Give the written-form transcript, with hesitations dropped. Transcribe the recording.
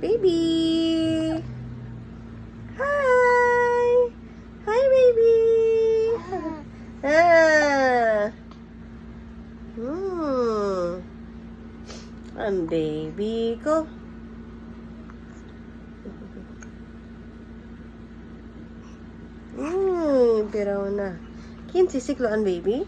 Baby! Hi! Hi, baby! Ah! Ang baby ko. Pero na. Kinsisiklo ang baby?